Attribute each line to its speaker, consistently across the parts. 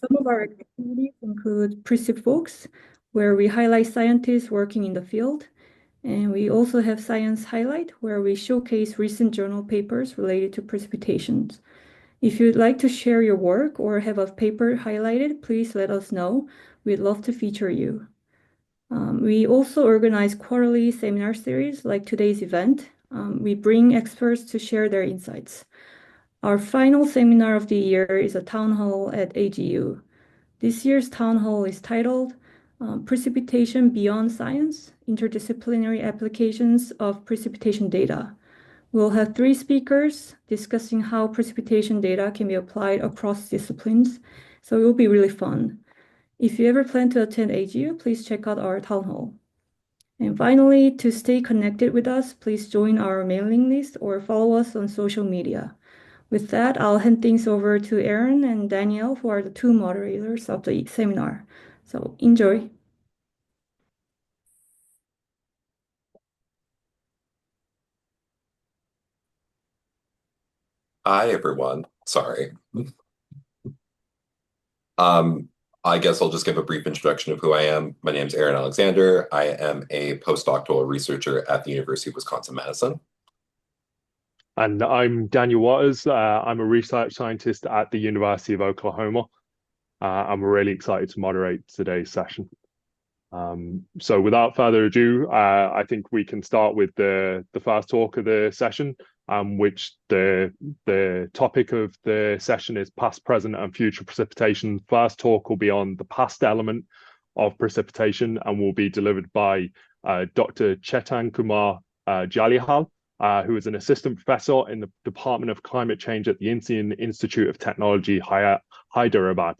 Speaker 1: some of our activities include Precip Folks, where we highlight scientists working in the field. And we also have Science Highlight, where we showcase recent journal papers related to precipitations. If you'd like to share your work or have a paper highlighted, please let us know. We'd love to feature you. We also organize quarterly seminar series like today's event. We bring experts to share their insights. Our final seminar of the year is a town hall at AGU. This year's town hall is titled Precipitation Beyond Science, Interdisciplinary Applications of Precipitation Data. We'll have 3 speakers discussing how precipitation data can be applied across disciplines, so it will be really fun. If you ever plan to attend AGU, please check out our town hall. And finally, to stay connected with us, please join our mailing list or follow us on social media. With that, I'll hand things over to Aaron and Danielle, who are the 2 moderators of the seminar. So enjoy.
Speaker 2: Hi, everyone. Sorry. I guess I'll just give a brief introduction of who I am. My name is Aaron Alexander. I am a postdoctoral researcher at the University of Wisconsin-Madison.
Speaker 3: And I'm Daniel Waters. I'm a research scientist at the University of Oklahoma. I'm really excited to moderate today's session. So without further ado, I think we can start with the first talk of the session, which the topic of the session is past, present, and future precipitation. First talk will be on the past element of precipitation and will be delivered by Dr. Chetankumar Jalihal, who is an assistant professor in the Department of Climate Change at the Indian Institute of Technology Hyderabad.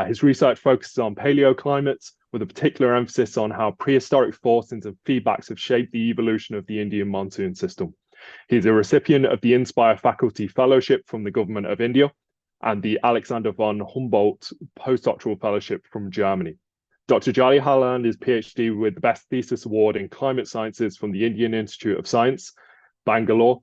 Speaker 3: His research focuses on paleoclimates, with a particular emphasis on how prehistoric forcings and feedbacks have shaped the evolution of the Indian monsoon system. He's a recipient of the Inspire Faculty Fellowship from the Government of India and the Alexander von Humboldt Postdoctoral Fellowship from Germany. Dr. Jalihal earned his PhD with the Best Thesis Award in Climate Sciences from the Indian Institute of Science, Bangalore.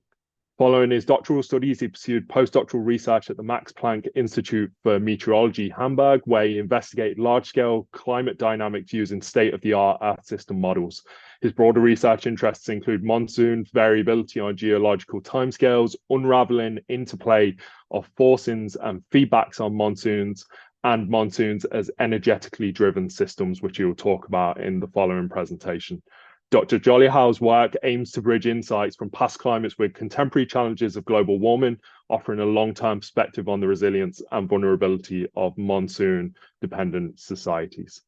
Speaker 3: Following his doctoral studies, he pursued postdoctoral research at the Max Planck Institute for Meteorology, Hamburg, where he investigated large-scale climate dynamics using state-of-the-art Earth system models. His broader research interests include monsoon, variability on geological timescales, unraveling interplay of forcings and feedbacks on monsoons, and monsoons as energetically driven systems, which he will talk about in the following presentation. Dr. Jalihal's work aims to bridge insights from past climates with contemporary challenges of global warming, offering a long-term perspective on the resilience and vulnerability of monsoon-dependent societies.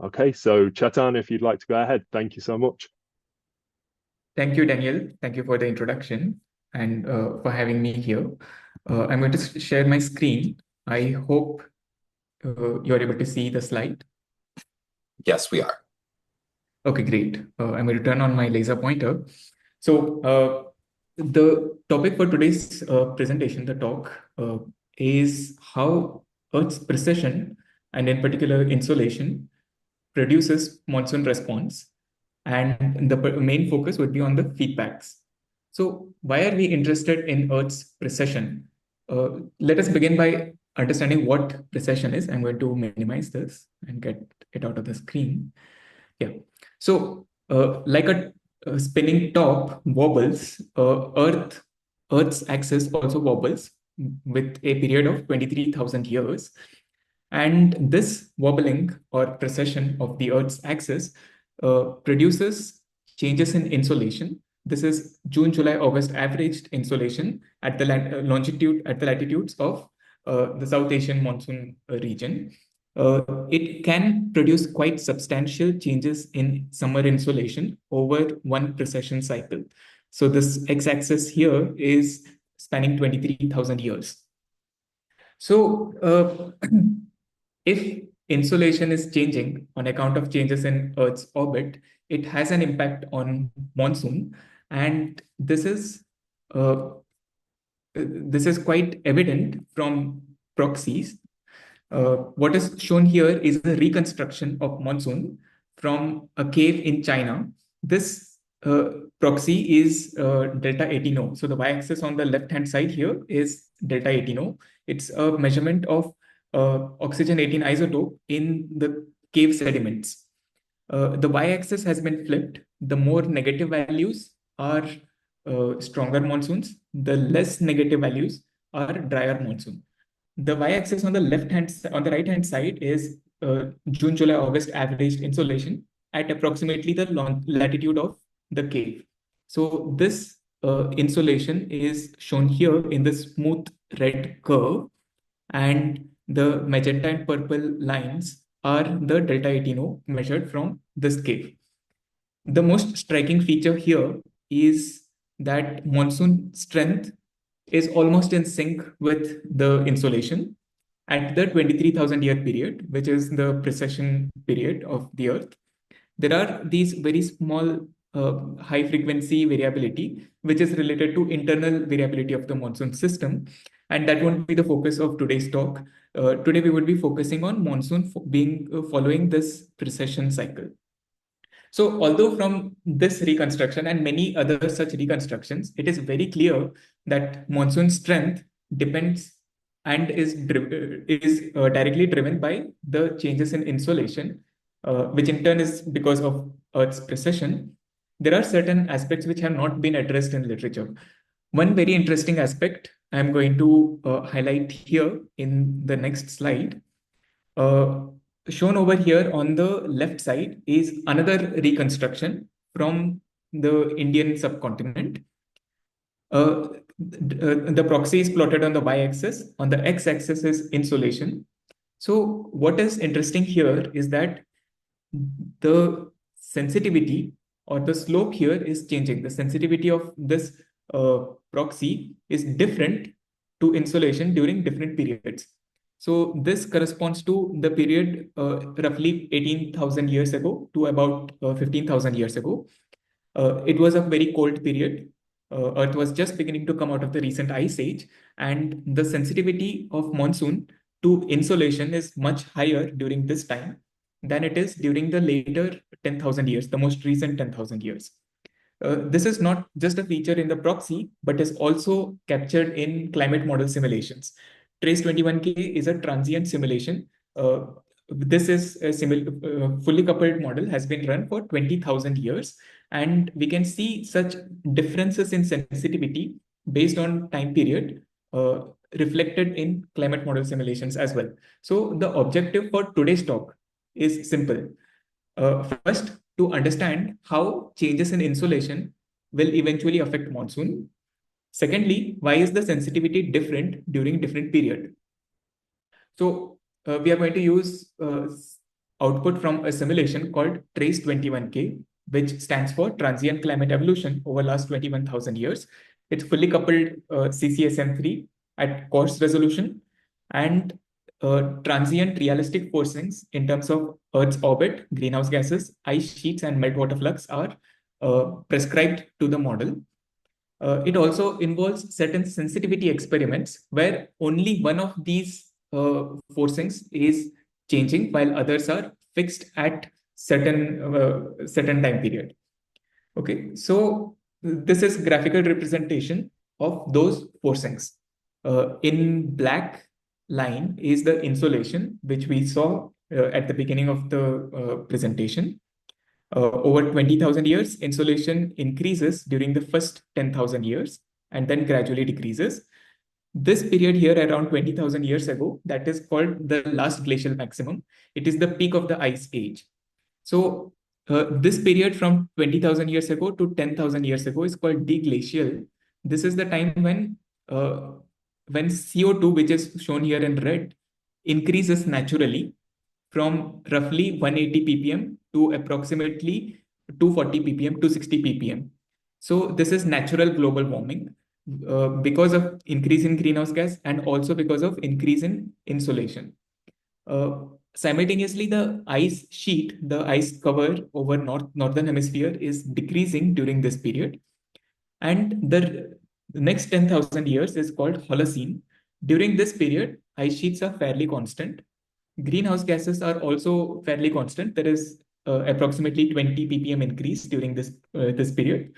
Speaker 3: Okay, so Chetan, if you'd like to go ahead, thank you so much.
Speaker 4: Thank you, Daniel. Thank you for the introduction and for having me here. I'm going to share my screen. I hope you're able to see the slide.
Speaker 2: Yes, we are.
Speaker 4: Okay, great. I'm going to turn on my laser pointer. So the topic for today's presentation, the talk, is how Earth's precession, and in particular insolation, produces monsoon response. And the main focus would be on the feedbacks. So why are we interested in Earth's precession? Let us begin by understanding what precession is. I'm going to minimize this and get it out of the screen. Yeah. So like a spinning top wobbles, Earth's axis also wobbles with a period of 23,000 years. And this wobbling or precession of the Earth's axis produces changes in insolation. This is June, July, August averaged insolation at the latitudes of the South Asian monsoon region. It can produce quite substantial changes in summer insolation over one precession cycle. So this x-axis here is spanning 23,000 years. So if insolation is changing on account of changes in Earth's orbit, it has an impact on monsoon. And this is quite evident from proxies. What is shown here is a reconstruction of monsoon from a cave in China. This proxy is delta 18O. So the y-axis on the left-hand side here is delta 18O. It's a measurement of oxygen 18 isotope in the cave sediments. The y-axis has been flipped. The more negative values are stronger monsoons. The less negative values are drier monsoon. The y-axis on the right hand side is June, July, August averaged insolation at approximately the latitude of the cave. So this insolation is shown here in the smooth red curve, and the magenta and purple lines are the delta 18O measured from this cave. The most striking feature here is that monsoon strength is almost in sync with the insolation at the 23,000 year period, which is the precession period of the Earth. There are these very small high frequency variability, which is related to internal variability of the monsoon system. And that won't be the focus of today's talk. Today, we would be focusing on monsoon following this precession cycle. So although from this reconstruction and many other such reconstructions, it is very clear that monsoon strength depends and is directly driven by the changes in insolation, which in turn is because of Earth's precession. There are certain aspects which have not been addressed in literature. One very interesting aspect I'm going to highlight here in the next slide. Shown over here on the left side is another reconstruction from the Indian subcontinent. The proxy is plotted on the y-axis. On the x-axis is insolation. So what is interesting here is that the sensitivity or the slope here is changing. The sensitivity of this proxy is different to insolation during different periods. So this corresponds to the period roughly 18,000 years ago to about 15,000 years ago. It was a very cold period. Earth was just beginning to come out of the recent ice age, and the sensitivity of monsoon to insolation is much higher during this time than it is during the later 10,000 years, the most recent 10,000 years. This is not just a feature in the proxy, but is also captured in climate model simulations. TRACE21K is a transient simulation. This is a fully coupled model, has been run for 20,000 years. And we can see such differences in sensitivity based on time period reflected in climate model simulations as well. So the objective for today's talk is simple. First, to understand how changes in insolation will eventually affect monsoon. Secondly, why is the sensitivity different during different period? So we are going to use output from a simulation called TRACE21K, which stands for Transient Climate Evolution over last 21,000 years. It's fully coupled CCSM3 at coarse resolution, and transient realistic forcings in terms of Earth's orbit, greenhouse gases, ice sheets, and meltwater flux are prescribed to the model. It also involves certain sensitivity experiments where only one of these forcings is changing while others are fixed at certain time period. Okay, so this is graphical representation of those forcings. In black line is the insolation, which we saw at the beginning of the presentation. Over 20,000 years, insolation increases during the first 10,000 years and then gradually decreases. This period here around 20,000 years ago, that is called the last glacial maximum. It is the peak of the ice age. So this period from 20,000 years ago to 10,000 years ago is called deglacial. This is the time when CO2, which is shown here in red, increases naturally from roughly 180 ppm to approximately 240 ppm to 60 ppm. So this is natural global warming because of increase in greenhouse gas and also because of increase in insolation. Simultaneously, the ice sheet, the ice cover over northern hemisphere is decreasing during this period. And the next 10,000 years is called Holocene. During this period, ice sheets are fairly constant. Greenhouse gases are also fairly constant. There is approximately 20 ppm increase during this period,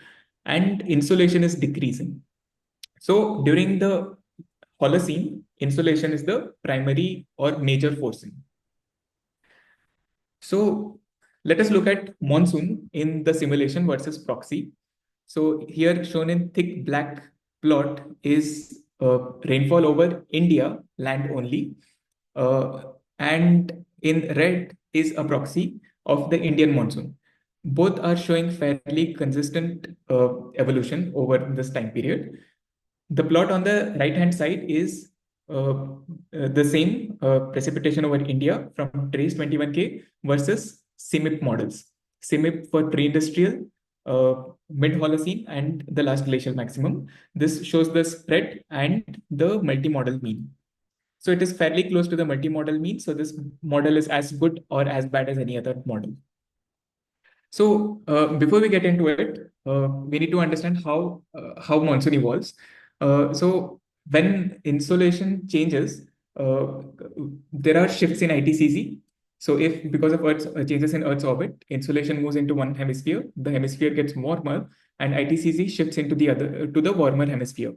Speaker 4: and insolation is decreasing. So during the Holocene, insolation is the primary or major forcing. So let us look at monsoon in the simulation versus proxy. So here shown in thick black plot is rainfall over India, land only. And in red is a proxy of the Indian monsoon. Both are showing fairly consistent evolution over this time period. The plot on the right-hand side is the same precipitation over India from trace 21K versus CMIP models. CMIP for pre-industrial, mid-Holocene, and the last glacial maximum. This shows the spread and the multi-model mean. So it is fairly close to the multi-model mean. So this model is as good or as bad as any other model. So before we get into it, we need to understand how monsoon evolves. So when insolation changes, there are shifts in ITCZ. So if because of Earth's changes in Earth's orbit, insolation moves into one hemisphere, the hemisphere gets warmer, and ITCZ shifts into the other to the warmer hemisphere.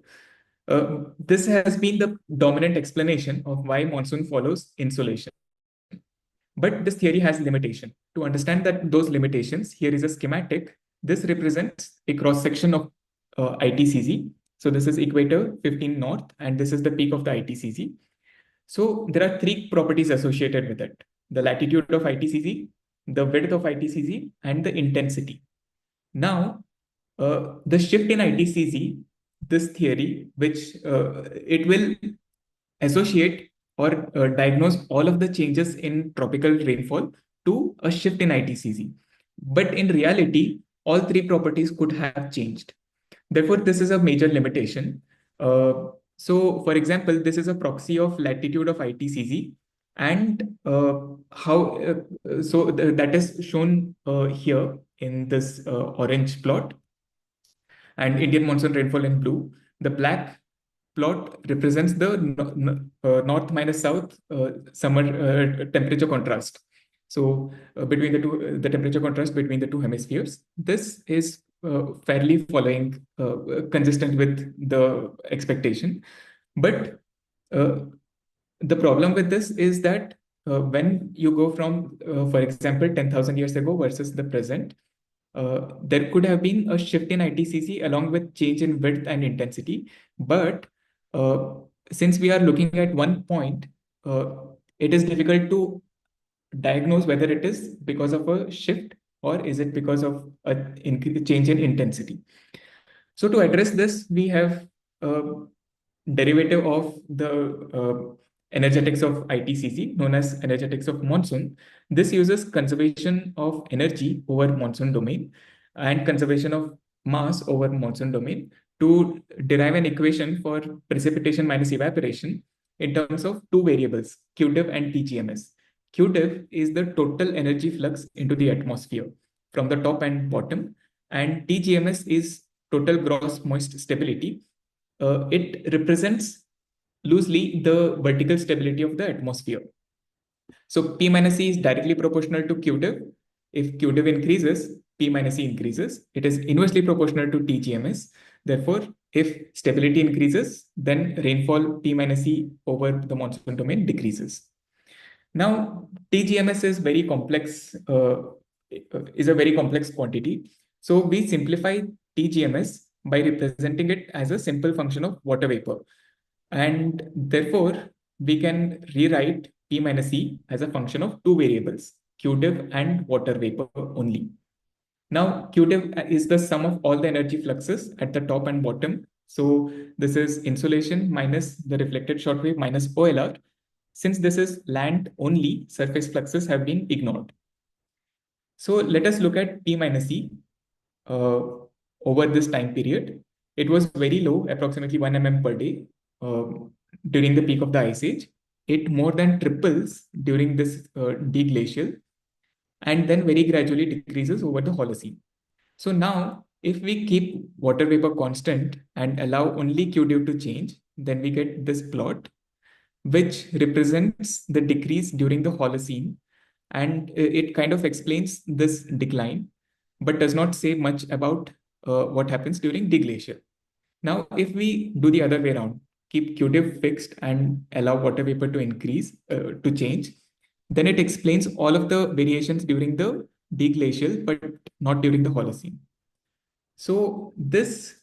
Speaker 4: This has been the dominant explanation of why monsoon follows insolation. But this theory has limitation. To understand that those limitations, here is a schematic. This represents a cross-section of ITCZ. So this is equator 15 north, and this is the peak of the ITCZ. So there are three properties associated with it: the latitude of ITCZ, the width of ITCZ, and the intensity. Now, the shift in ITCZ, this theory, which it will associate or diagnose all of the changes in tropical rainfall to a shift in ITCZ. But in reality, all three properties could have changed. Therefore, this is a major limitation. So, for example, this is a proxy of latitude of ITCZ, and that is shown here in this orange plot, and Indian monsoon rainfall in blue. The black plot represents the north minus south summer temperature contrast. So between the two, the temperature contrast between the two hemispheres. This is fairly following consistent with the expectation. But the problem with this is that when you go from, for example, 10,000 years ago versus the present, there could have been a shift in ITCZ along with change in width and intensity. But since we are looking at one point, it is difficult to diagnose whether it is because of a shift or is it because of a change in intensity. So to address this, we have a derivative of the energetics of ITCZ known as energetics of monsoon. This uses conservation of energy over monsoon domain and conservation of mass over monsoon domain to derive an equation for precipitation minus evaporation in terms of two variables, QDiv and TGMS. QDiv is the total energy flux into the atmosphere from the top and bottom, and TGMS is total gross moist stability. It represents loosely the vertical stability of the atmosphere. So P minus E is directly proportional to QDiv. If QDiv increases, P minus E increases. It is inversely proportional to TGMS. Therefore, if stability increases, then rainfall P minus E over the monsoon domain decreases. Now, TGMS is very complex, is a very complex quantity. So we simplify TGMS by representing it as a simple function of water vapor. And therefore, we can rewrite P minus E as a function of two variables, QDiv and water vapor only. Now, QDiv is the sum of all the energy fluxes at the top and bottom. So this is insolation minus the reflected short wave minus OLR. Since this is land only, surface fluxes have been ignored. So let us look at P minus E over this time period. It was very low, approximately 1 mm per day during the peak of the ice age. It more than triples during this deglacial, and then very gradually decreases over the Holocene. So now, if we keep water vapor constant and allow only QDiv to change, then we get this plot, which represents the decrease during the Holocene. And it kind of explains this decline, but does not say much about what happens during deglacial. Now, if we do the other way around, keep Q diff fixed and allow water vapor to increase, to change. Then it explains all of the variations during the deglacial, but not during the Holocene. So this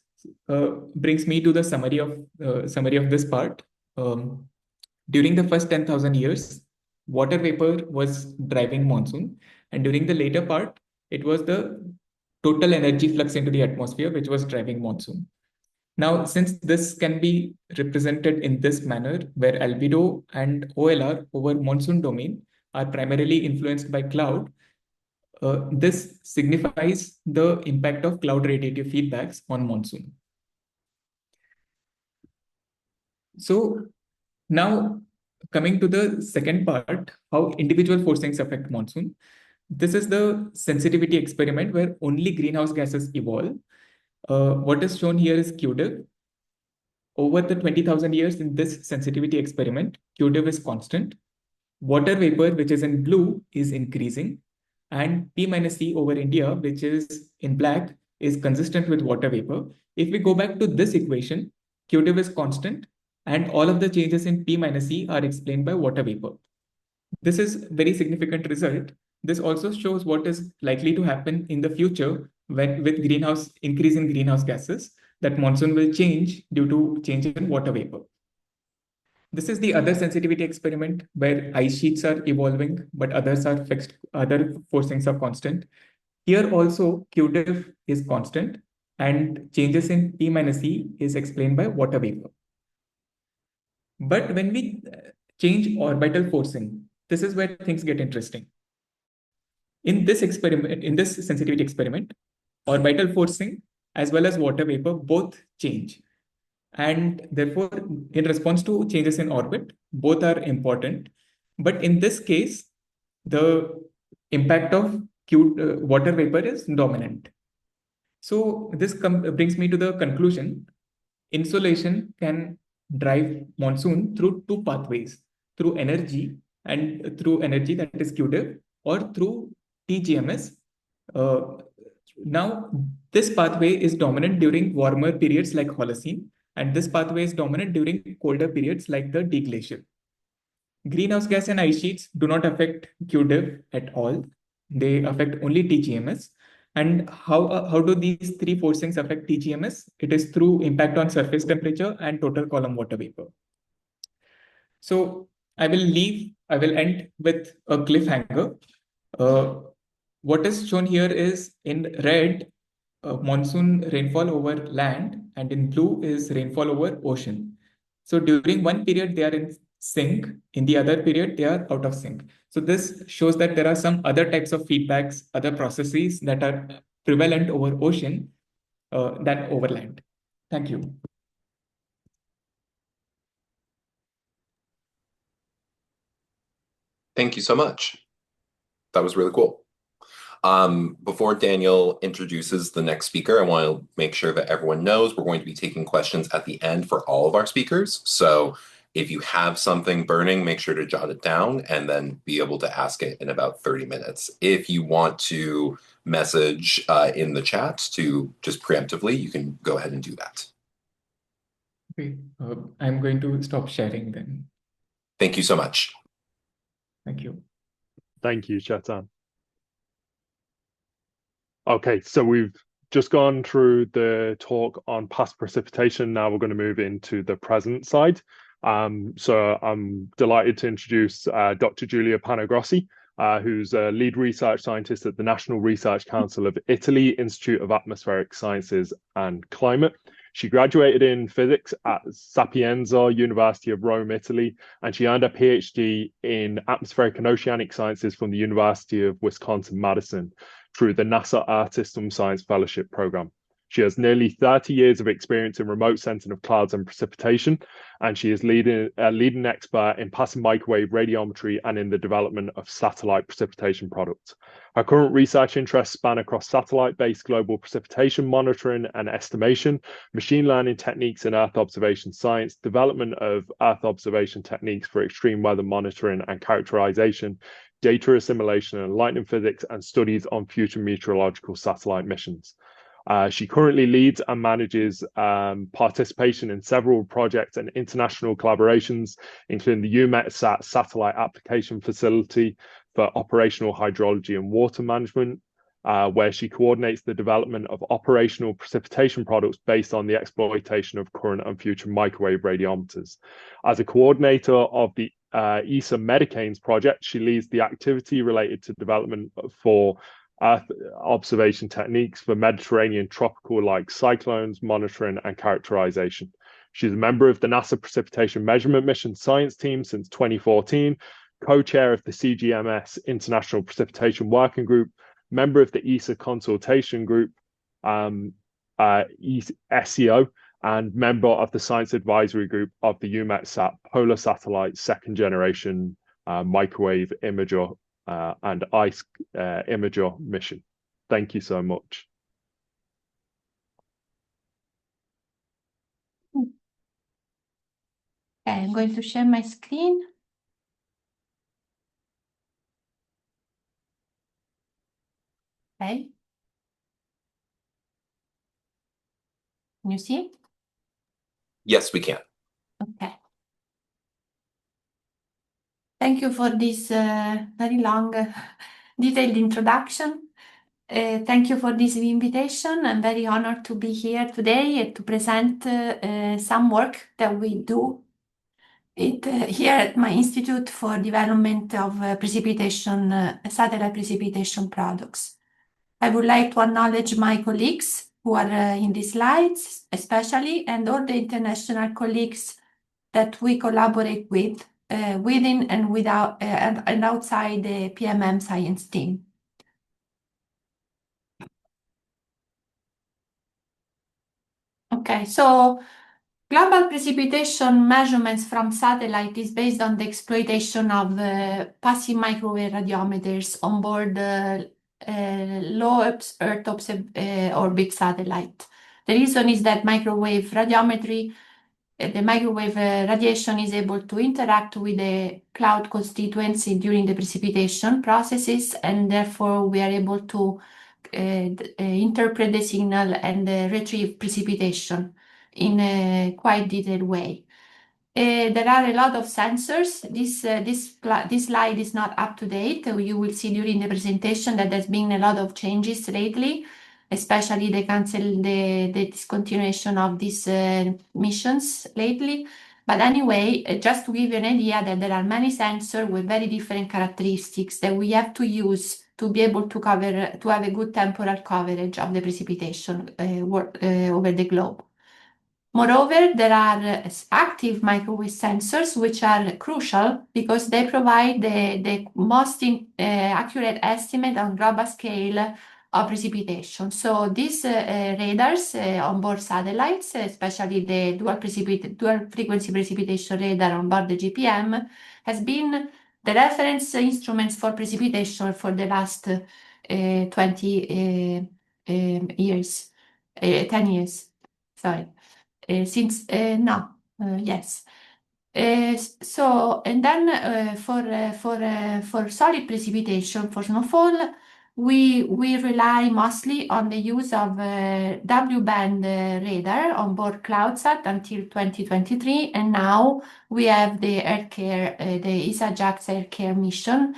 Speaker 4: brings me to the summary of this part. During the first 10,000 years, water vapor was driving monsoon, and during the later part, it was the total energy flux into the atmosphere which was driving monsoon. Now, since this can be represented in this manner, where albedo and OLR over monsoon domain are primarily influenced by cloud, this signifies the impact of cloud radiative feedbacks on monsoon. So now coming to the second part, how individual forcings affect monsoon. This is the sensitivity experiment where only greenhouse gases evolve. What is shown here is Q diff. Over the 20,000 years in this sensitivity experiment, Q diff is constant. Water vapor, which is in blue, is increasing. And P minus C over India, which is in black, is consistent with water vapor. If we go back to this equation, Q diff is constant, and all of the changes in P minus C are explained by water vapor. This is a very significant result. This also shows what is likely to happen in the future when with increase in greenhouse gases, that monsoon will change due to change in water vapor. This is the other sensitivity experiment where ice sheets are evolving, but others are fixed, other forcings are constant. Here also Q diff is constant, and changes in P minus E is explained by water vapor. But when we change orbital forcing, this is where things get interesting. In this experiment, in this sensitivity experiment, orbital forcing as well as water vapor both change. And therefore, in response to changes in orbit, both are important. But in this case, the impact of water vapor is dominant. So this brings me to the conclusion. Insolation can drive monsoon through two pathways, through energy that is Q diff, or through TGMS. Now, this pathway is dominant during warmer periods like Holocene, and this pathway is dominant during colder periods like the deglacial. Greenhouse gas and ice sheets do not affect Q diff at all. They affect only TGMS. And how do these three forcings affect TGMS? It is through impact on surface temperature and total column water vapor. So I will end with a cliffhanger. What is shown here is in red, monsoon rainfall over land, and in blue is rainfall over ocean. So during one period, they are in sync. In the other period, they are out of sync. So this shows that there are some other types of feedbacks, other processes that are prevalent over ocean than over land. Thank you.
Speaker 2: Thank you so much. That was really cool. Before Daniel introduces the next speaker, I want to make sure that everyone knows we're going to be taking questions at the end for all of our speakers. So if you have something burning, make sure to jot it down and then be able to ask it in about 30 minutes. If you want to message in the chat to just preemptively, you can go ahead and do that.
Speaker 4: Okay, I'm going to stop sharing then.
Speaker 2: Thank you so much.
Speaker 4: Thank you.
Speaker 3: Thank you, Chetan. Okay, so we've just gone through the talk on past precipitation. Now we're going to move into the present side. So I'm delighted to introduce Dr. Guilia Panegrossi, who's a lead research scientist at the National Research Council of Italy, Institute of Atmospheric Sciences and Climate. She graduated in physics at Sapienza, University of Rome, Italy, and she earned a PhD in atmospheric and oceanic sciences from the University of Wisconsin-Madison through the NASA Earth System Science Fellowship Program. She has nearly 30 years of experience in remote sensing of clouds and precipitation, and she is a leading expert in passive microwave radiometry and in the development of satellite precipitation products. Her current research interests span across satellite-based global precipitation monitoring and estimation, machine learning techniques in Earth observation science, development of Earth observation techniques for extreme weather monitoring and characterization, data assimilation and lightning physics, and studies on future meteorological satellite missions. She currently leads and manages participation in several projects and international collaborations, including the EUMETSAT Satellite Application Facility for Operational Hydrology and Water Management, where she coordinates the development of operational precipitation products based on the exploitation of current and future microwave radiometers. As a coordinator of the ESA Medicanes project, she leads the activity related to development for Earth observation techniques for Mediterranean tropical-like cyclones, monitoring and characterization. She's a member of the NASA Precipitation Measurement Mission Science Team since 2014, co-chair of the CGMS International Precipitation Working Group, member of the ESA Consultation Group, SEO, and member of the Science Advisory Group of the EUMETSAT Polar Satellite Second Generation Microwave Imager and ICE Imager mission. Thank you so much.
Speaker 5: Okay, I'm going to share my screen. Okay. Can you see?
Speaker 2: Yes, we can.
Speaker 5: Okay. Thank you for this very long, detailed introduction. Thank you for this invitation. I'm very honored to be here today to present some work that we do here at my Institute for Development of Satellite Precipitation Products. I would like to acknowledge my colleagues who are in these slides, especially, and all the international colleagues that we collaborate with within and without and outside the PMM science team. Okay, so global precipitation measurements from satellite is based on the exploitation of passive microwave radiometers on board low Earth orbit satellite. The reason is that microwave radiometry, the microwave radiation is able to interact with the cloud constituency during the precipitation processes, and therefore we are able to interpret the signal and retrieve precipitation in a quite detailed way. There are a lot of sensors. This slide is not up to date. You will see during the presentation that there's been a lot of changes lately, especially the discontinuation of these missions lately. But anyway, just to give you an idea that there are many sensors with very different characteristics that we have to use to be able to have a good temporal coverage of the precipitation over the globe. Moreover, there are active microwave sensors which are crucial because they provide the most accurate estimate on global scale of precipitation. So these radars on board satellites, especially the dual frequency precipitation radar on board the GPM, has been the reference instruments for precipitation for the last 20 years, 10 years, sorry. Since now, yes. So, and then for solid precipitation, for snowfall, we rely mostly on the use of W-band radar on board CloudSat until 2023, and now we have the AirCare, the ESA-JAXA AirCare mission,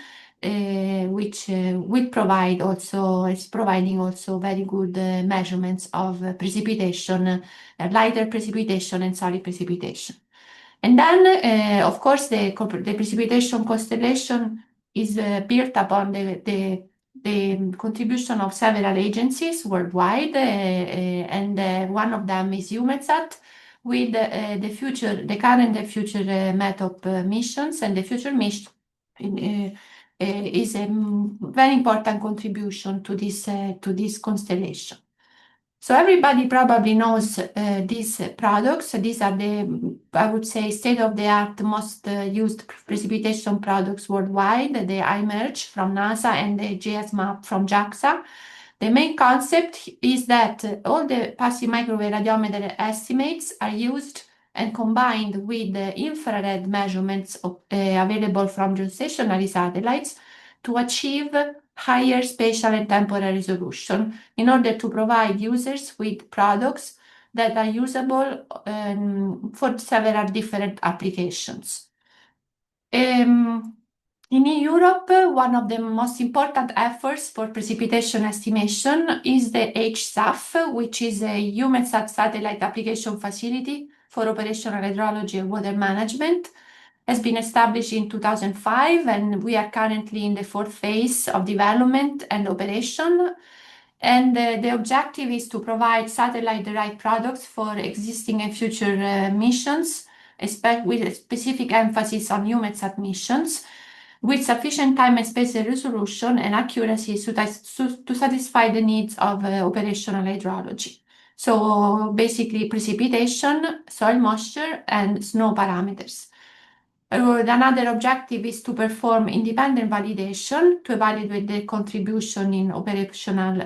Speaker 5: which will provide also, is providing also very good measurements of precipitation, lighter precipitation and solid precipitation. And then, of course, the precipitation constellation is built upon the contribution of several agencies worldwide, and one of them is EUMETSAT with the current and future METOP missions, and the future mission is a very important contribution to this constellation. So everybody probably knows these products. These are I would say, state-of-the-art, most used precipitation products worldwide, the iMerge from NASA and the GSMAP from JAXA. The main concept is that all the passive microwave radiometer estimates are used and combined with the infrared measurements available from geostationary satellites to achieve higher spatial and temporal resolution in order to provide users with products that are usable for several different applications. In Europe, one of the most important efforts for precipitation estimation is the HSAF, which is a EUMETSAT satellite application facility for operational hydrology and water management. Has been established in 2005, and we are currently in the fourth phase of development and operation. And the objective is to provide satellite-derived products for existing and future missions, with a specific emphasis on EUMETSAT missions, with sufficient time and spatial resolution and accuracy to satisfy the needs of operational hydrology. So basically precipitation, soil moisture, and snow parameters. Another objective is to perform independent validation to evaluate the contribution in operational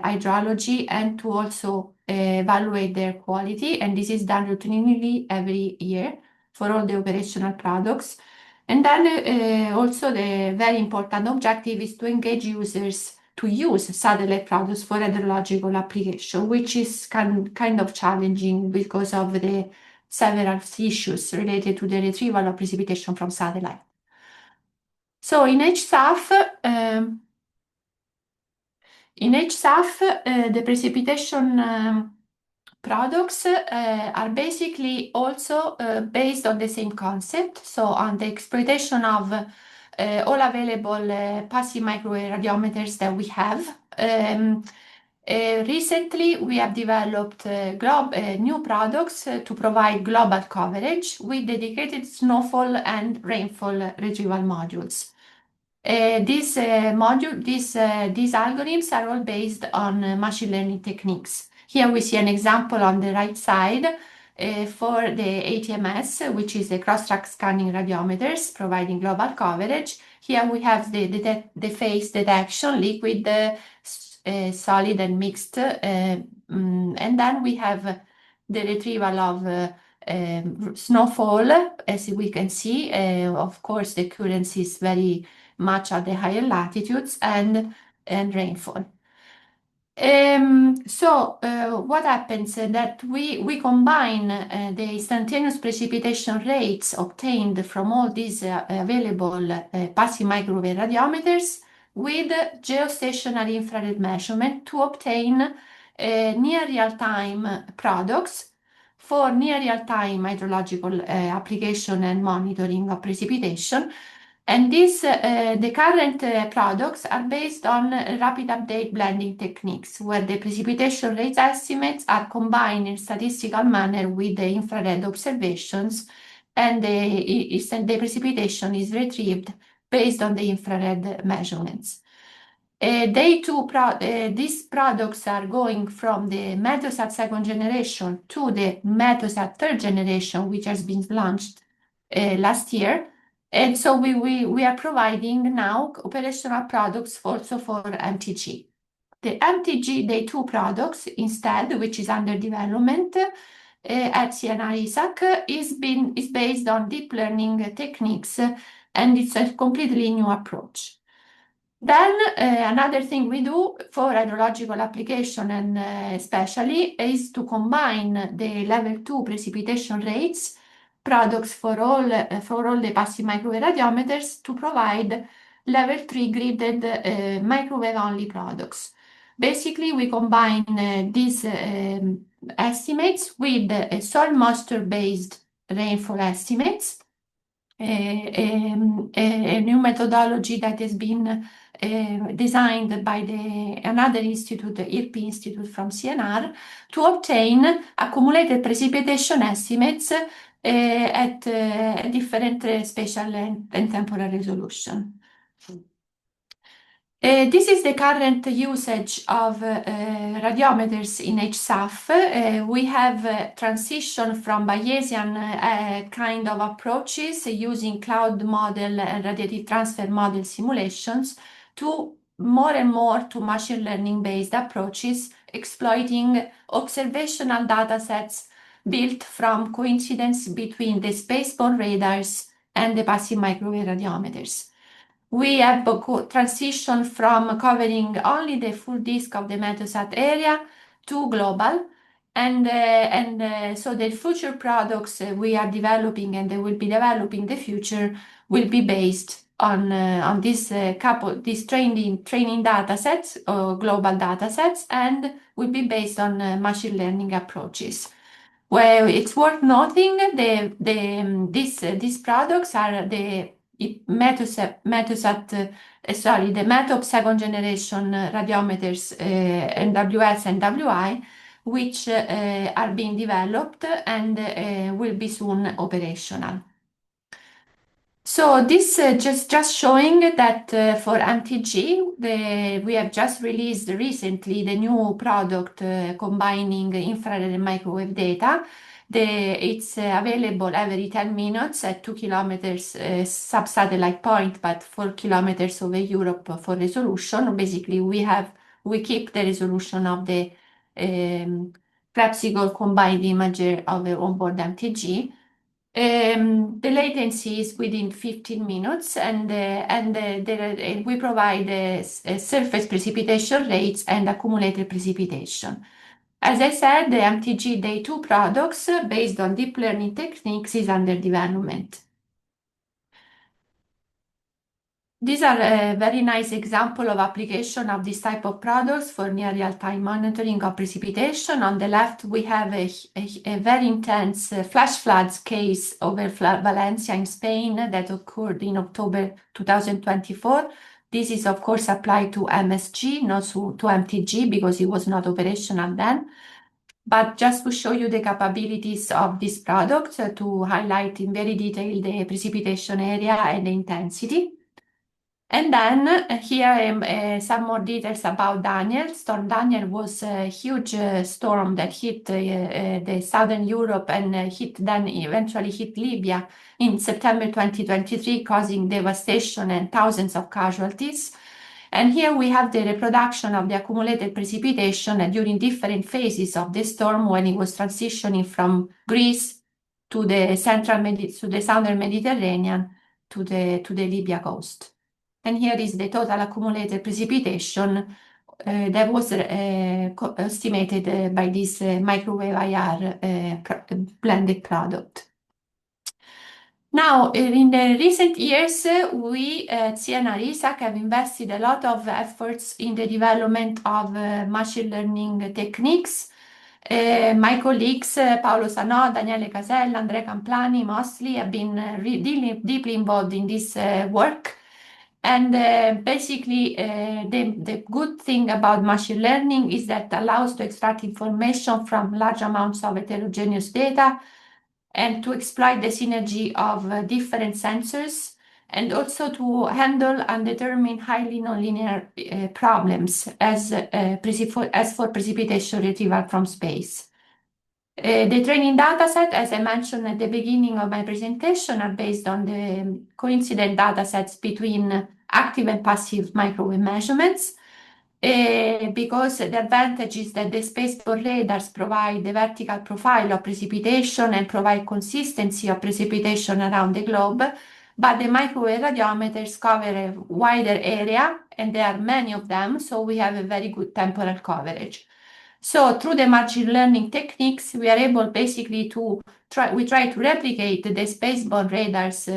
Speaker 5: hydrology and to also evaluate their quality. And this is done routinely every year for all the operational products. And then also the very important objective is to engage users to use satellite products for hydrological application, which is kind of challenging because of the several issues related to the retrieval of precipitation from satellite. So in HSAF, the precipitation products are basically also based on the same concept, so on the exploitation of all available passive microwave radiometers that we have. Recently, we have developed new products to provide global coverage with dedicated snowfall and rainfall retrieval modules. These algorithms are all based on machine learning techniques. Here we see an example on the right side for the ATMS, which is the cross-track scanning radiometers providing global coverage. Here we have the phase detection, liquid, solid, and mixed. And then we have the retrieval of snowfall, as we can see. Of course, the accuracy is very much at the higher latitudes, and rainfall. What happens is that we combine the instantaneous precipitation rates obtained from all these available passive microwave radiometers with geostationary infrared measurement to obtain near real-time products for near real-time hydrological application and monitoring of precipitation. And the current products are based on rapid update blending techniques, where the precipitation rate estimates are combined in statistical manner with the infrared observations, and the precipitation is retrieved based on the infrared measurements. These products are going from the Meteosat second generation to the Meteosat third generation, which has been launched last year. And so we are providing now operational products also for MTG. The MTG Day 2 products instead, which is under development at CNR ISAC, is based on deep learning techniques, and it's a completely new approach. Then another thing we do for hydrological application, and especially, is to combine the level 2 precipitation rates products for all the passive microwave radiometers to provide level 3 gridded microwave-only products. Basically, we combine these estimates with soil moisture-based rainfall estimates, a new methodology that has been designed by another institute, the IRP Institute from CNR, to obtain accumulated precipitation estimates at different spatial and temporal resolution. This is the current usage of radiometers in HSAF. We have transitioned from Bayesian kind of approaches using cloud model and radiative transfer model simulations to more and more to machine learning based approaches exploiting observational data sets built from coincidence between the spaceborne radars and the passive microwave radiometers. we have transitioned from covering only the full disk of the Meteosat area to global. So the future products we are developing and they will be developing in the future will be based on these training data sets or global data sets, and will be based on machine learning approaches. Well, it's worth noting these products are the Meteosat, the METOP second generation radiometers, NWS and WI, which are being developed and will be soon operational. So this just showing that for MTG, we have just released recently the new product combining infrared and microwave data. It's available every 10 minutes at 2 kilometers sub-satellite point, but 4 kilometers over Europe for resolution. Basically, we keep the resolution of the Prepsicle combined imager of the onboard MTG. The latency is within 15 minutes, and we provide surface precipitation rates and accumulated precipitation. As I said, the MTG Day 2 products based on deep learning techniques is under development. These are a very nice example of application of this type of products for near real-time monitoring of precipitation. On the left, we have a very intense flash floods case over Valencia in Spain that occurred in October 2024. This is, of course, applied to MSG, not to MTG, because it was not operational then. But just to show you the capabilities of this product, to highlight in very detail the precipitation area and the intensity. And then here some more details about Daniel. Storm Daniel was a huge storm that hit the southern Europe and eventually hit Libya in September 2023, causing devastation and thousands of casualties. And here we have the reproduction of the accumulated precipitation during different phases of the storm when it was transitioning from Greece to the southern Mediterranean to the Libya coast. And here is the total accumulated precipitation that was estimated by this microwave IR blended product. Now, in the recent years, we at CNR-ISAC have invested a lot of efforts in the development of machine learning techniques. My colleagues, Paolo Sanò, Daniele Casella, Andrea Camplani, mostly have been deeply involved in this work. And basically, the good thing about machine learning is that it allows to extract information from large amounts of heterogeneous data and to exploit the synergy of different sensors, and also to handle undetermined highly nonlinear problems as for precipitation retrieval from space. The training dataset, as I mentioned at the beginning of my presentation, are based on the coincident datasets between active and passive microwave measurements, because the advantage is that the spaceborne radars provide the vertical profile of precipitation and provide consistency of precipitation around the globe, but the microwave radiometers cover a wider area, and there are many of them, so we have a very good temporal coverage. So through the machine learning techniques, we are able basically to try to replicate the spaceborne radars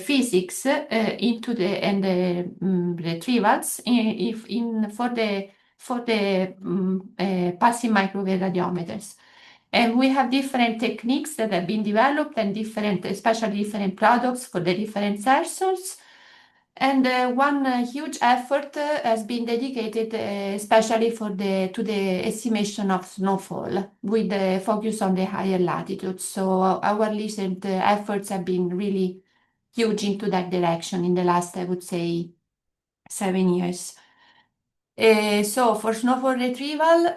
Speaker 5: physics into the retrievals for the passive microwave radiometers. And we have different techniques that have been developed and especially different products for the different sensors. And one huge effort has been dedicated especially to the estimation of snowfall with the focus on the higher latitudes. So our recent efforts have been really huge into that direction in the last, I would say, 7 years. So for snowfall retrieval,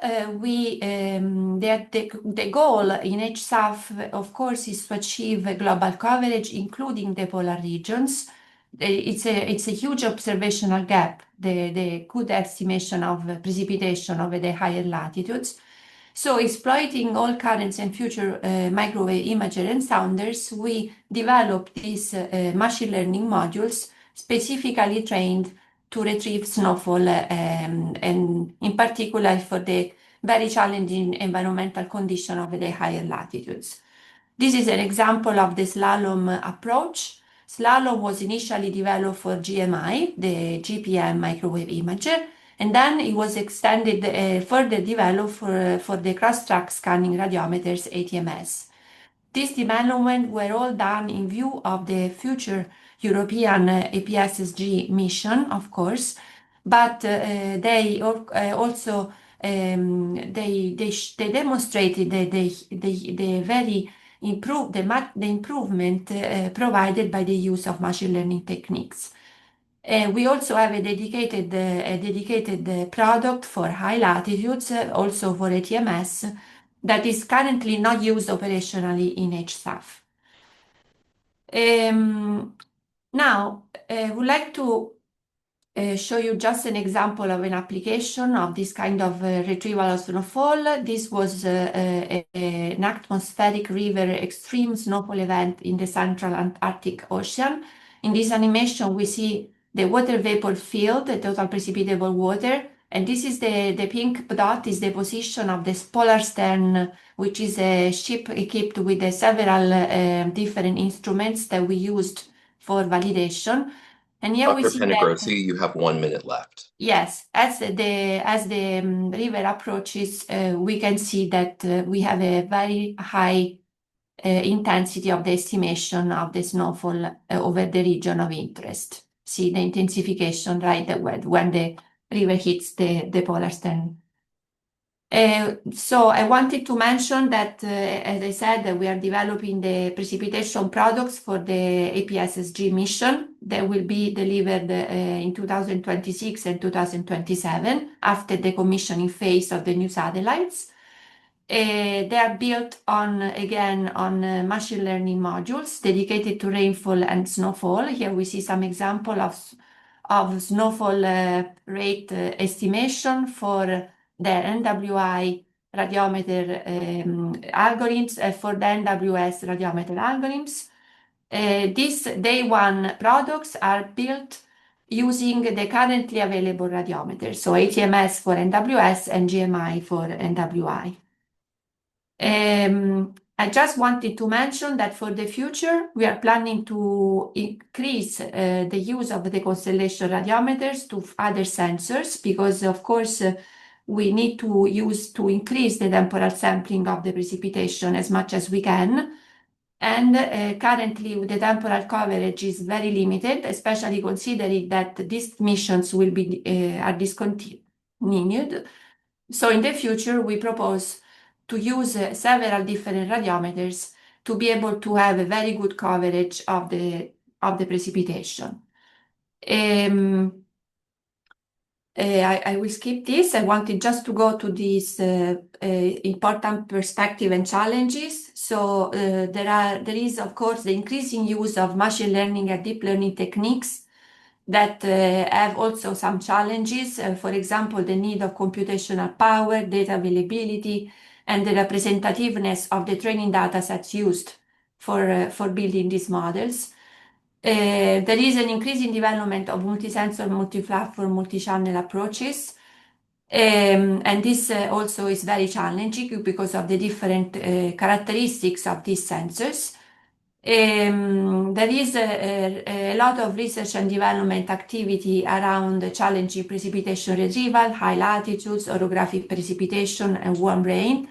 Speaker 5: the goal in HSAF, of course, is to achieve global coverage, including the polar regions. It's a huge observational gap, the good estimation of precipitation over the higher latitudes. So exploiting all currents and future microwave imager and sounders, we developed these machine learning modules specifically trained to retrieve snowfall, and in particular for the very challenging environmental condition of the higher latitudes. This is an example of the slalom approach. Slalom was initially developed for GMI, the GPM microwave imager, and then it was extended, further developed for the cross-track scanning radiometers, ATMS. These developments were all done in view of the future European EPSSG mission, of course, but they also they demonstrated the very improvement provided by the use of machine learning techniques. We also have a dedicated product for high latitudes, also for ATMS, that is currently not used operationally in HSAF. Now, I would like to show you just an example of an application of this kind of retrieval of snowfall. This was an atmospheric river extreme snowfall event in the central Antarctic Ocean. In this animation, we see the water vapor field, the total precipitable water, and this is the pink dot is the position of the Polarstern, which is a ship equipped with several different instruments that we used for validation. And here we
Speaker 2: Dr.
Speaker 5: see
Speaker 2: Panegrossi,
Speaker 5: that,
Speaker 2: you have 1 minute left.
Speaker 5: yes, as the river approaches, we can see that we have a very high intensity of the estimation of the snowfall over the region of interest. See the intensification right when the river hits the Polarstern. So I wanted to mention that, as I said, that we are developing the precipitation products for the EPSSG mission that will be delivered in 2026 and 2027 after the commissioning phase of the new satellites. They are built on machine learning modules dedicated to rainfall and snowfall. Here we see some example of snowfall rate estimation for the NWI radiometer algorithms, for the NWS radiometer algorithms. These day one products are built using the currently available radiometers, so ATMS for NWS and GMI for NWI. I just wanted to mention that for the future, we are planning to increase the use of the constellation radiometers to other sensors because, of course, we need to increase the temporal sampling of the precipitation as much as we can. And currently, the temporal coverage is very limited, especially considering that these missions will be are discontinued. So in the future, we propose to use several different radiometers to be able to have a very good coverage of the precipitation. I will skip this. I wanted just to go to these important perspective and challenges. So there is, of course, the increasing use of machine learning and deep learning techniques that have also some challenges. For example, the need of computational power, data availability, and the representativeness of the training data sets used for building these models. There is an increasing development of multi-sensor, multi-platform, multi-channel approaches. And this also is very challenging because of the different characteristics of these sensors. There is a lot of research and development activity around challenging precipitation retrieval, high latitudes, orographic precipitation, and warm rain.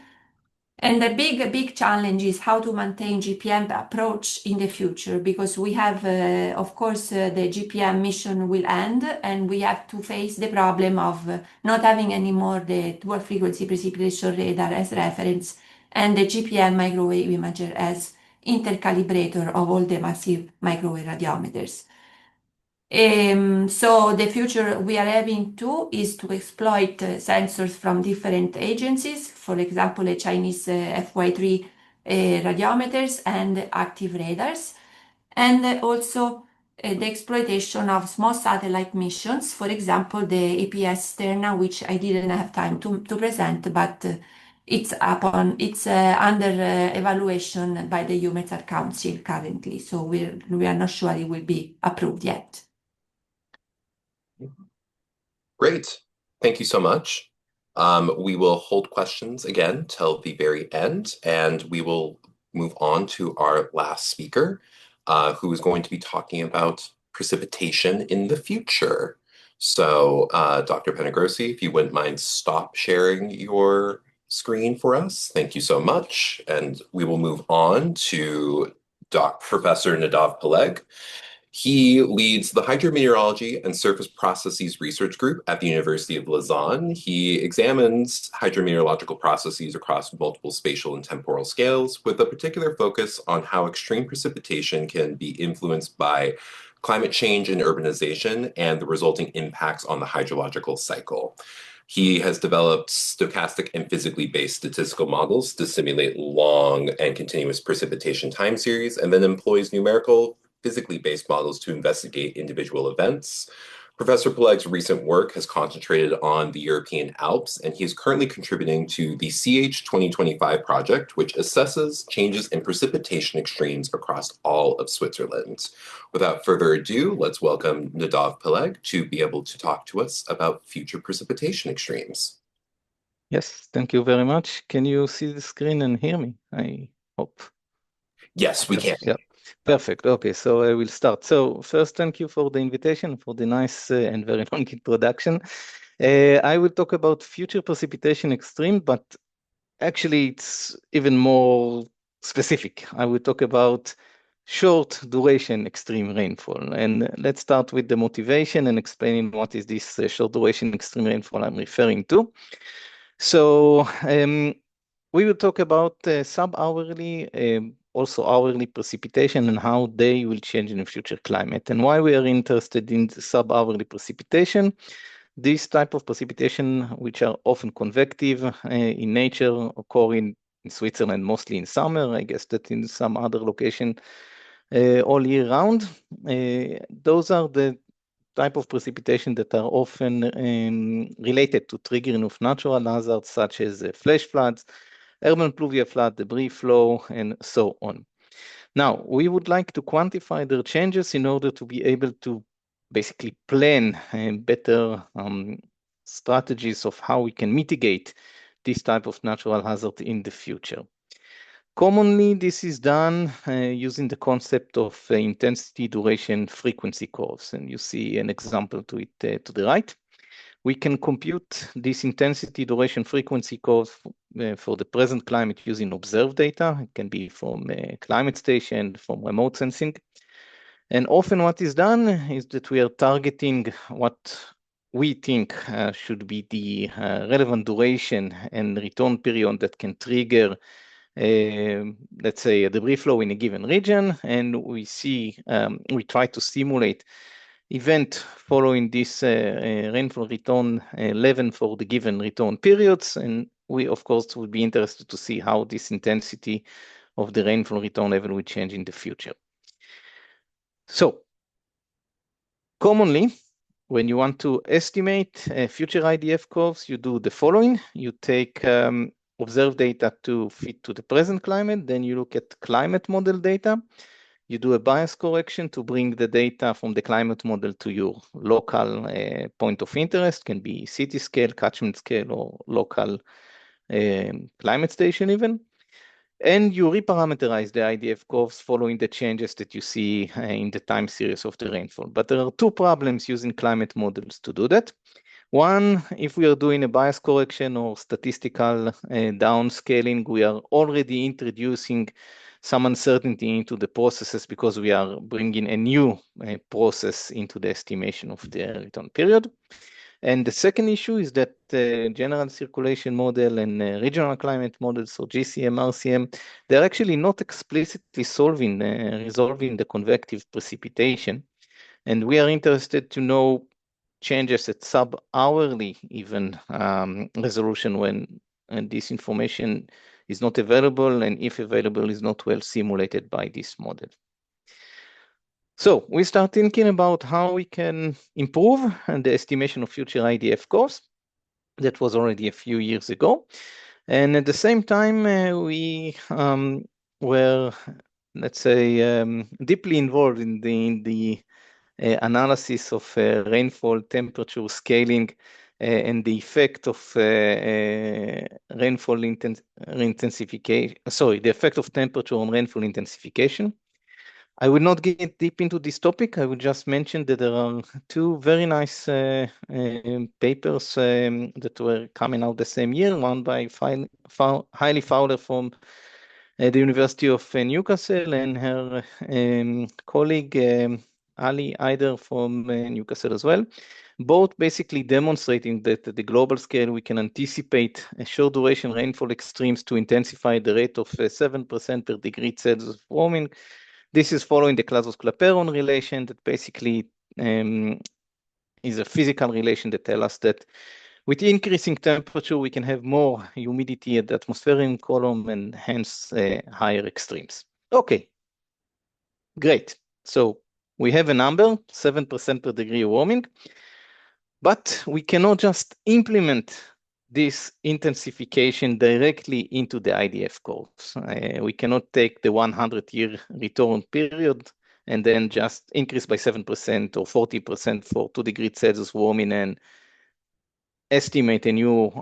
Speaker 5: And the big challenge is how to maintain GPM approach in the future, because we have, of course, the GPM mission will end, and we have to face the problem of not having anymore the dual frequency precipitation radar as reference and the GPM microwave imager as intercalibrator of all the massive microwave radiometers. So the future we are having is to exploit sensors from different agencies, for example, the Chinese FY3 radiometers and active radars, and also the exploitation of small satellite missions, for example, the EPS Sterna, which I didn't have time to present, but it's under evaluation by the EUMETSAT Council currently, so we are not sure it will be approved yet.
Speaker 2: Great. Thank you so much. We will hold questions again till the very end, and we will move on to our last speaker, who is going to be talking about precipitation in the future. So, Dr. Panegrossi, if you wouldn't mind stop sharing your screen for us. Thank you so much. And we will move on to Professor Nadav Peleg. He leads the Hydrometeorology and Surface Processes Research Group at the University of Lausanne. He examines hydrometeorological processes across multiple spatial and temporal scales, with a particular focus on how extreme precipitation can be influenced by climate change and urbanization and the resulting impacts on the hydrological cycle. He has developed stochastic and physically based statistical models to simulate long and continuous precipitation time series, and then employs numerical physically based models to investigate individual events. Professor Peleg's recent work has concentrated on the European Alps, and he is currently contributing to the CH 2025 project, which assesses changes in precipitation extremes across all of Switzerland. Without further ado, let's welcome Nadav Peleg to be able to talk to us about future precipitation extremes.
Speaker 6: Yes, thank you very much. Can you see the screen and hear me? I hope.
Speaker 2: Yes, we can.
Speaker 6: Yeah. Perfect. Okay, so I will start. So first, thank you for the invitation, for the nice and very long introduction. I will talk about future precipitation extreme, but actually it's even more specific. I will talk about short duration extreme rainfall. And let's start with the motivation and explaining what is this short duration extreme rainfall I'm referring to. So we will talk about sub-hourly, also hourly precipitation and how they will change in the future climate. And why we are interested in sub-hourly precipitation. This type of precipitation, which are often convective in nature, occur in Switzerland, mostly in summer. I guess that in some other location all year round. Those are the type of precipitation that are often related to triggering of natural hazards, such as flash floods, urban pluvial flood, debris flow, and so on. Now, we would like to quantify their changes in order to be able to basically plan better strategies of how we can mitigate this type of natural hazard in the future. Commonly, this is done using the concept of intensity, duration, frequency curves. And you see an example to it to the right. We can compute this intensity, duration, frequency curve for the present climate using observed data. It can be from a climate station, from remote sensing. And often what is done is that we are targeting what we think should be the relevant duration and return period that can trigger let's say a debris flow in a given region, and we see, we try to simulate event following this rainfall return level for the given return periods, and we of course would be interested to see how this intensity of the rainfall return level will change in the future. So, commonly, when you want to estimate future IDF curves, you do the following. You take observed data to fit to the present climate, then you look at climate model data. You do a bias correction to bring the data from the climate model to your local point of interest, can be city scale, catchment scale, or local climate station even. And you reparameterize the IDF curves following the changes that you see in the time series of the rainfall. But there are two problems using climate models to do that. One, if we are doing a bias correction or statistical downscaling, we are already introducing some uncertainty into the processes because we are bringing a new process into the estimation of the return period. And the second issue is that general circulation model and regional climate models, so GCM, RCM, they're actually not explicitly resolving the convective precipitation. And we are interested to know changes at sub-hourly even resolution when this information is not available, and if available is not well simulated by this model. So we start thinking about how we can improve the estimation of future IDF curves. That was already a few years ago. And at the same time, we were, let's say, deeply involved in the analysis of rainfall temperature scaling and the effect of rainfall intensification, the effect of temperature on rainfall intensification. I will not get deep into this topic. I will just mention that there are two very nice papers that were coming out the same year, one by Hailey Fowler from the University of Newcastle and her colleague Ali Eider from Newcastle as well. Both basically demonstrating that at the global scale, we can anticipate short duration rainfall extremes to intensify the rate of 7% per degree Celsius warming. This is following the Clausius-Clapeyron relation that basically is a physical relation that tells us that with increasing temperature, we can have more humidity at the atmospheric column and hence higher extremes. Okay, great. So we have a number, 7% per degree warming, but we cannot just implement this intensification directly into the IDF curves. We cannot take the 100-year return period and then just increase by 7% or 40% for 2 degrees Celsius warming and estimate a new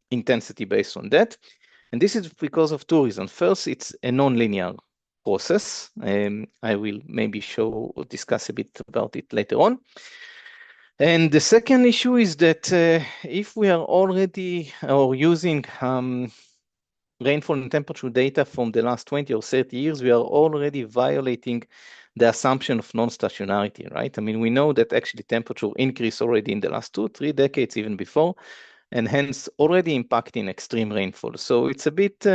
Speaker 6: intensity based on that. And this is because of two reasons. First, it's a non-linear process. I will maybe discuss a bit about it later on. And the second issue is that if we are already using rainfall and temperature data from the last 20 or 30 years, we are already violating the assumption of non-stationarity, right? I mean, we know that actually temperature increased already in the last 2-3 decades, even before, and hence already impacting extreme rainfall. So it's a bit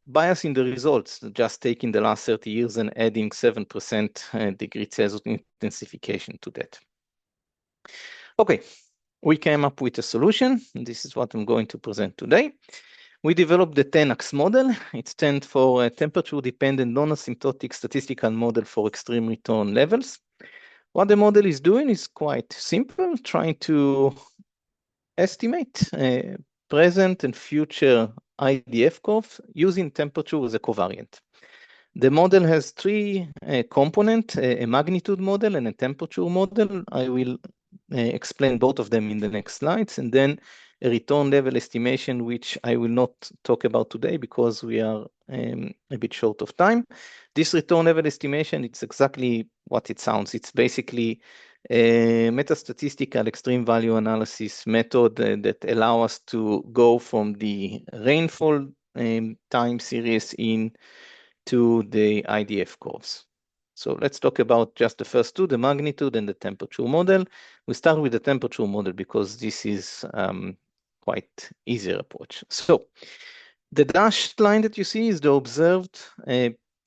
Speaker 6: bias in the results, just taking the last 30 years and adding 7% degree Celsius intensification to that. Okay, we came up with a solution. And this is what I'm going to present today. We developed the 10x model. It stands for a temperature-dependent non-asymptotic statistical model for extreme return levels. What the model is doing is quite simple, trying to estimate present and future IDF curves using temperature as a covariant. The model has three components, a magnitude model and a temperature model. I will explain both of them in the next slides, and then a return level estimation, which I will not talk about today because we are a bit short of time. This return level estimation, it's exactly what it sounds. It's basically a metastatistical extreme value analysis method that allow us to go from the rainfall time series to the IDF curves. So let's talk about just the first two, the magnitude and the temperature model. We start with the temperature model because this is quite easier approach. So the dashed line that you see is the observed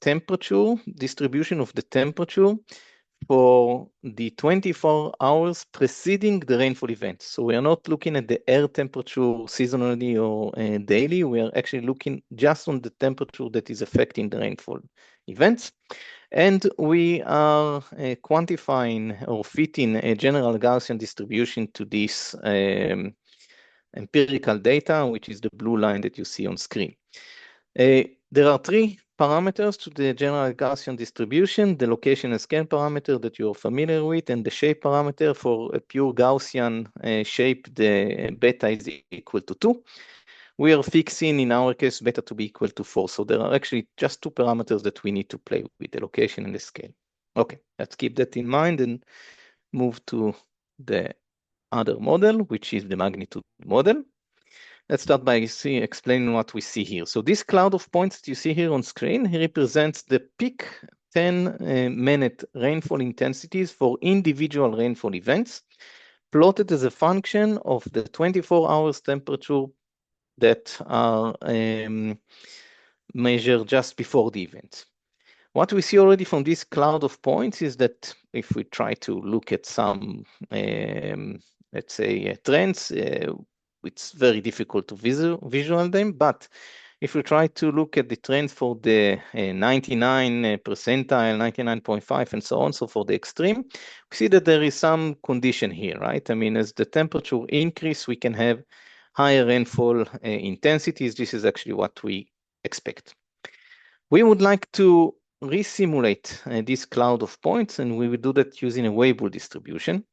Speaker 6: temperature, distribution of the temperature for the 24 hours preceding the rainfall event. So we are not looking at the air temperature seasonally or daily. We are actually looking just on the temperature that is affecting the rainfall events. And we are quantifying or fitting a general Gaussian distribution to this empirical data, which is the blue line that you see on screen. There are three parameters to the general Gaussian distribution: the location and scale parameter that you're familiar with, and the shape parameter. For a pure Gaussian shape, the beta is equal to 2. We are fixing, in our case, beta to be equal to 4. So there are actually just two parameters that we need to play with, the location and the scale. Okay, let's keep that in mind and move to the other model, which is the magnitude model. Let's start by explaining what we see here. So this cloud of points that you see here on screen represents the peak 10-minute rainfall intensities for individual rainfall events, plotted as a function of the 24 hours temperature that are measured just before the event. What we see already from this cloud of points is that if we try to look at some, let's say, trends, it's very difficult to visualize them. But if we try to look at the trends for the 99 percentile, 99.5, and so on, so for the extreme, we see that there is some condition here, right? I mean, as the temperature increase, we can have higher rainfall intensities. This is actually what we expect. We would like to resimulate this cloud of points, and we will do that using a Weibull distribution.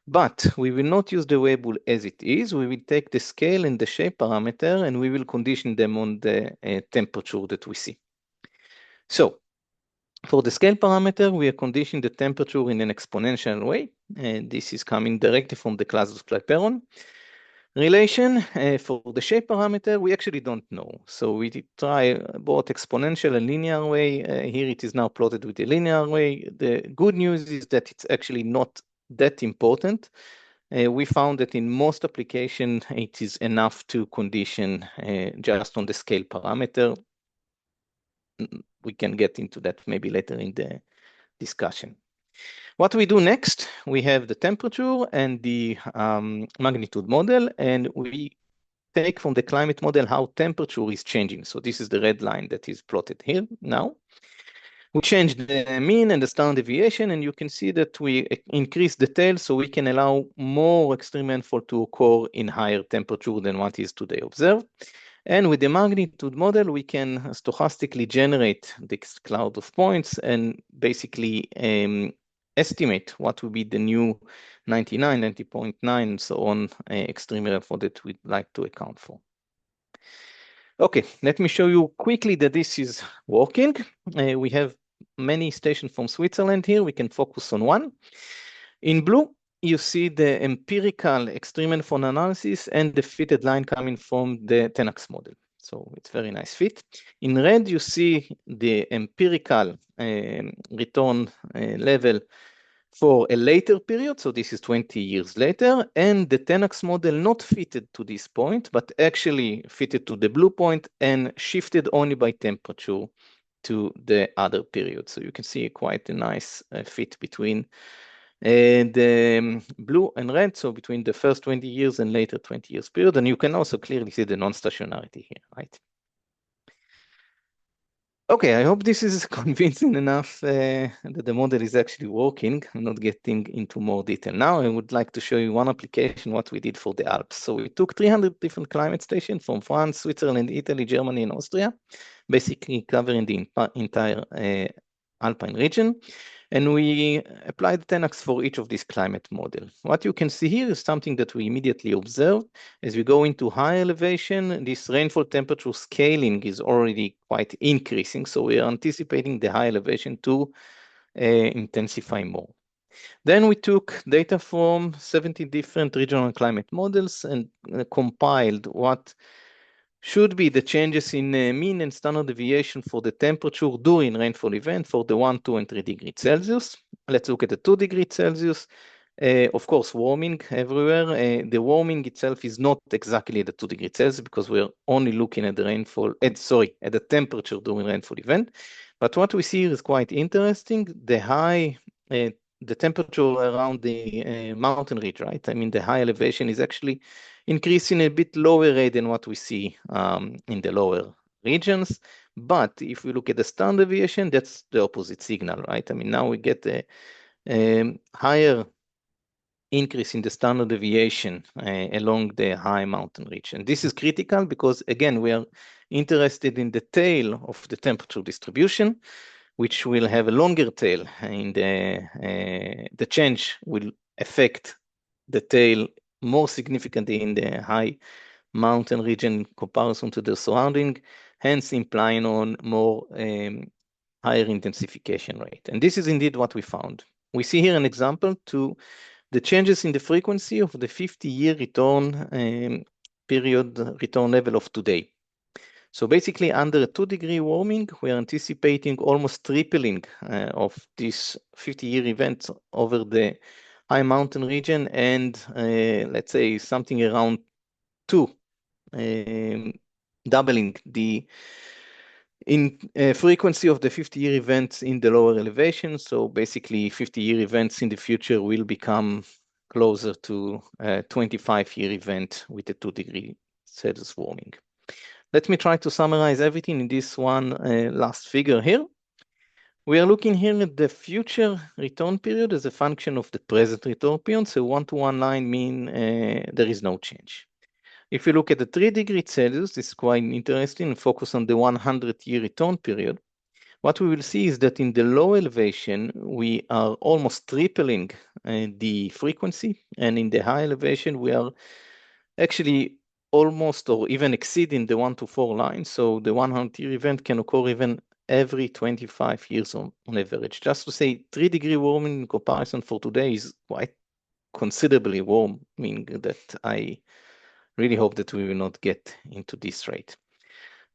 Speaker 6: But we will not use the Weibull as it is. We will take the scale and the shape parameter, and we will condition them on the temperature that we see. So for the scale parameter, we are conditioning the temperature in an exponential way. And this is coming directly from the Clausius-Clapeyron relation. For the shape parameter, we actually don't know. So we try both exponential and linear way. Here it is now plotted with the linear way. The good news is that it's actually not that important. We found that in most applications, it is enough to condition just on the scale parameter. We can get into that maybe later in the discussion. What we do next, we have the temperature and the magnitude model, and we take from the climate model how temperature is changing. So this is the red line that is plotted here now. We change the mean and the standard deviation, and you can see that we increase the tail so we can allow more extreme rainfall to occur in higher temperature than what is today observed. And with the magnitude model, we can stochastically generate this cloud of points and basically estimate what will be the new 99, 90.9, and so on extreme rainfall that we'd like to account for. Okay, let me show you quickly that this is working. We have many stations from Switzerland here. We can focus on one. In blue, you see the empirical extreme rainfall analysis and the fitted line coming from the TENAX model. So it's very nice fit. In red, you see the empirical return level for a later period. So this is 20 years later, and the TENAX model not fitted to this point, but actually fitted to the blue point and shifted only by temperature to the other period. So you can see quite a nice fit between the blue and red, so between the first 20 years and later 20 years period. And you can also clearly see the non-stationarity here, right? Okay, I hope this is convincing enough that the model is actually working. I'm not getting into more detail. Now I would like to show you one application, what we did for the Alps. So we took 300 different climate stations from France, Switzerland, Italy, Germany, and Austria, basically covering the entire Alpine region. And we applied TENAX for each of these climate models. What you can see here is something that we immediately observed. As we go into high elevation, this rainfall temperature scaling is already quite increasing. So we are anticipating the high elevation to intensify more. Then we took data from 70 different regional climate models and compiled what should be the changes in mean and standard deviation for the temperature during rainfall event for the 1, 2, and 3 degrees Celsius. Let's look at the 2 degrees Celsius. Of course, warming everywhere. The warming itself is not exactly at the 2 degrees Celsius because we're only looking at the rainfall, at the temperature during rainfall event. But what we see is quite interesting. The temperature around the mountain ridge, right? I mean, the high elevation is actually increasing a bit lower rate than what we see in the lower regions. But if we look at the standard deviation, that's the opposite signal, right? I mean, now we get a higher increase in the standard deviation along the high mountain ridge. And this is critical because, again, we are interested in the tail of the temperature distribution, which will have a longer tail, and the change will affect the tail more significantly in the high mountain region in comparison to the surrounding, hence implying on more higher intensification rate. And this is indeed what we found. We see here an example to the changes in the frequency of the 50-year return period return level of today. So basically, under a 2-degree warming, we are anticipating almost tripling of this 50-year event over the high mountain region, and let's say something around 2, doubling the frequency of the 50-year events in the lower elevation. So basically, 50-year events in the future will become closer to a 25-year event with a 2-degree Celsius warming. Let me try to summarize everything in this one last figure here. We are looking here at the future return period as a function of the present return period. So 1-to-1 line mean there is no change. If you look at the 3 degrees Celsius, this is quite interesting and focus on the 100-year return period. what we will see is that in the low elevation, we are almost tripling the frequency, and in the high elevation, we are actually almost or even exceeding the 1 to 4 line. So the 100-year event can occur even every 25 years on average. Just to say, 3-degree warming in comparison for today is quite considerably warm, meaning that I really hope that we will not get into this rate.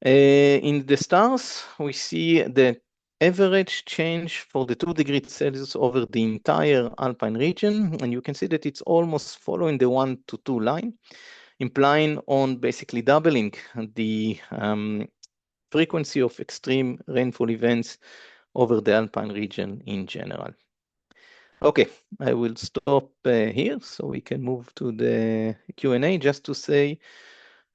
Speaker 6: In the stars, we see the average change for the 2 degrees Celsius over the entire alpine region, and you can see that it's almost following the 1 to 2 line, implying on basically doubling the frequency of extreme rainfall events over the alpine region in general. Okay, I will stop here so we can move to the Q&A. Just to say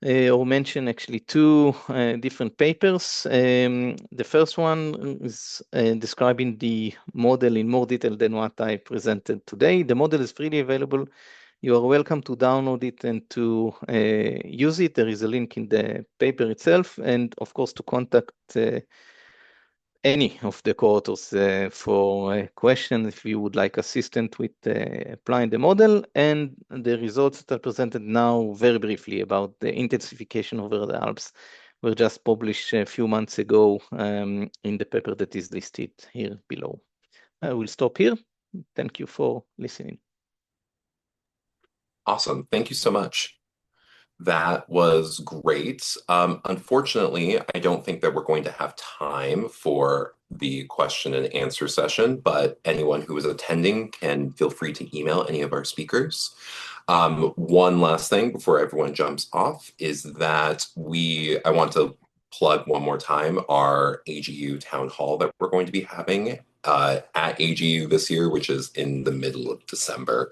Speaker 6: or mention actually 2 different papers. The first one is describing the model in more detail than what I presented today. The model is freely available. You are welcome to download it and to use it. There is a link in the paper itself, and of course to contact any of the co-authors for questions if you would like assistance with applying the model. And the results that are presented now very briefly about the intensification over the Alps were just published a few months ago in the paper that is listed here below. I will stop here. Thank you for listening.
Speaker 2: Awesome. Thank you so much. That was great. Unfortunately, I don't think that we're going to have time for the question and answer session, but anyone who is attending can feel free to email any of our speakers. One last thing before everyone jumps off is that I want to plug one more time our AGU town hall that we're going to be having at AGU this year, which is in the middle of December,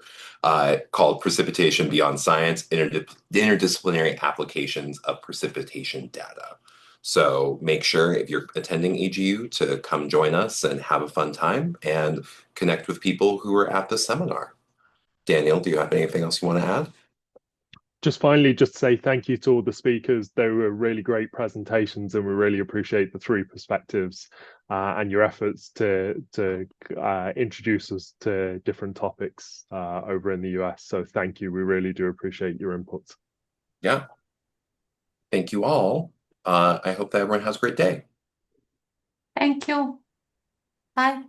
Speaker 2: called Precipitation Beyond Science, Interdisciplinary Applications of Precipitation Data. So make sure if you're attending AGU to come join us and have a fun time and connect with people who are at the seminar. Daniel, do you have anything else you want to add?
Speaker 3: Just finally, just to say thank you to all the speakers. They were really great presentations, and we really appreciate the 3 perspectives and your efforts to introduce us to different topics over in the US. So thank you. We really do appreciate your input.
Speaker 2: Yeah. Thank you all. I hope that everyone has a great day.
Speaker 5: Thank you. Bye.